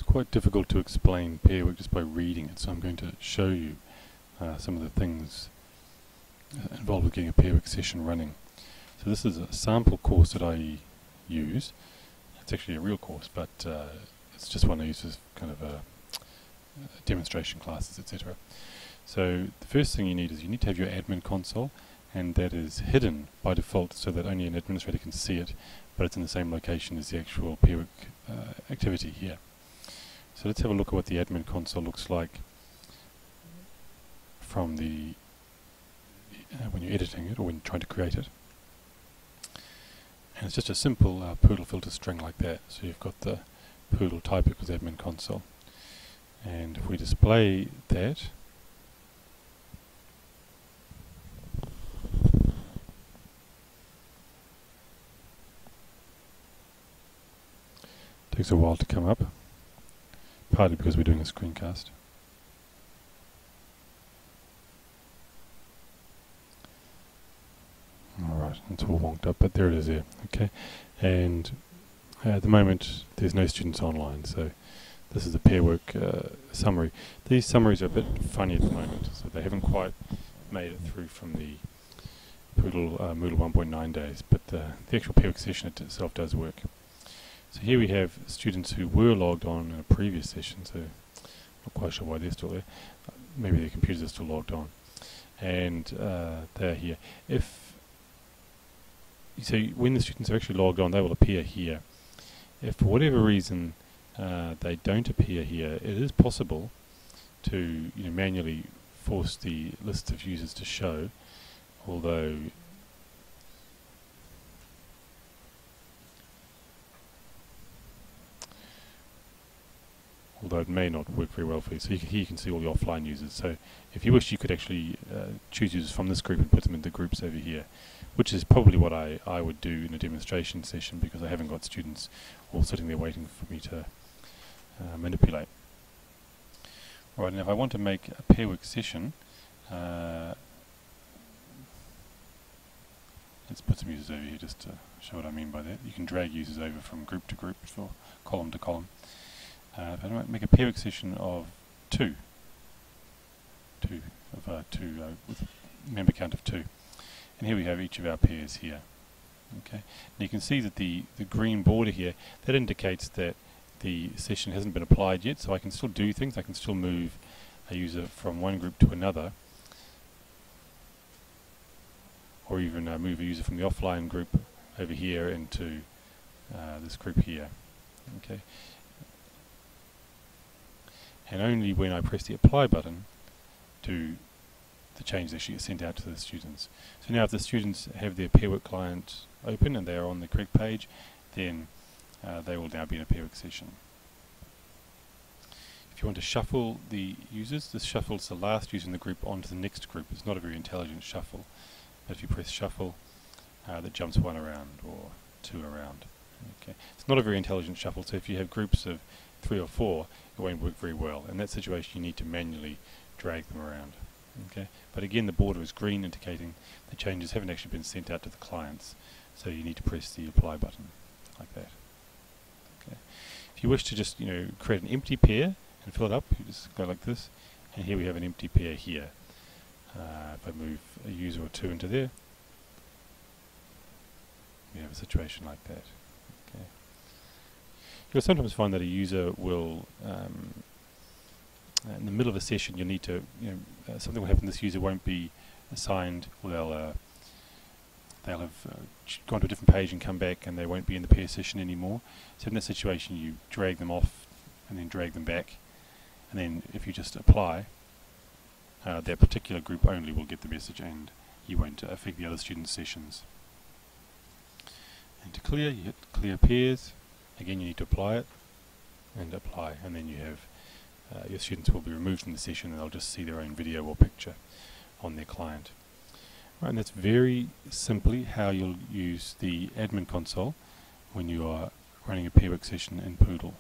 quite difficult to explain Pairwork just by reading it, so I'm going to show you some of the things involved with getting a Pairwork session running. So this is a sample course that I use. It's actually a real course, but it's just one I use as kind of a demonstration classes, etc. So the first thing you need is you need to have your admin console, and that is hidden by default so that only an administrator can see it, but it's in the same location as the actual Pairwork activity here. So let's have a look at what the admin console looks like from the when you're editing it or when you're trying to create it. And it's just a simple PoodLL filter string like that. So you've got the PoodLL type equals admin console. And if we display that, takes a while to come up, partly because we're doing a screencast. Alright, it's all wonked up, but there it is there. Okay, and at the moment there's no students online, so this is the Pairwork summary. These summaries are a bit funny at the moment, so they haven't quite made it through from the PoodLL Moodle 1.9 days, but the actual Pairwork session itself does work. So here we have students who were logged on in a previous session, so not quite sure why they're still there. Maybe their computers are still logged on, and they're here. So when the students are actually logged on, they will appear here. If for whatever reason they don't appear here, it is possible to manually force the list of users to show, although it may not work very well for you. So here you can see all the offline users. So if you wish, you could actually choose users from this group and put them into groups over here, which is probably what I would do in a demonstration session, because I haven't got students all sitting there waiting for me to manipulate. Alright, and if I want to make a Pairwork session, let's put some users over here just to show what I mean by that. You can drag users over from group to group or column to column. If I make a Pairwork session of two with a member count of 2, and here we have each of our pairs here. Okay, and you can see that the green border here, that indicates that the session hasn't been applied yet, so I can still do things. I can still move a user from one group to another, or even move a user from the offline group over here into this group here. Okay, and only when I press the apply button do the changes actually get sent out to the students. So now if the students have their Pairwork client open and they are on the correct page, then they will now be in a Pairwork session. If you want to shuffle the users, this shuffles the last user in the group onto the next group. It's not a very intelligent shuffle, but if you press shuffle, that jumps 1 around or 2 around. Okay, it's not a very intelligent shuffle, so if you have groups of 3 or 4, it won't work very well. In that situation you need to manually drag them around. Okay, but again the border is green, indicating the changes haven't actually been sent out to the clients, so you need to press the apply button like that. Okay, if you wish to just create an empty pair and fill it up, you just go like this, and here we have an empty pair here. If I move a user or 2 into there, we have a situation like that. Okay, you'll sometimes find that a user will in the middle of a session you'll need to, something will happen, this user won't be assigned, or they'll have gone to a different page and come back and they won't be in the pair session anymore. So in that situation you drag them off and then drag them back, and then if you just apply, that particular group only will get the message and you won't affect the other students' sessions. And to clear, you hit clear pairs. Again you need to apply it and apply, and then you have your students will be removed from the session and they'll just see their own video or picture on their client. Right, and that's very simply how you'll use the admin console when you are running a Pairwork session in PoodLL.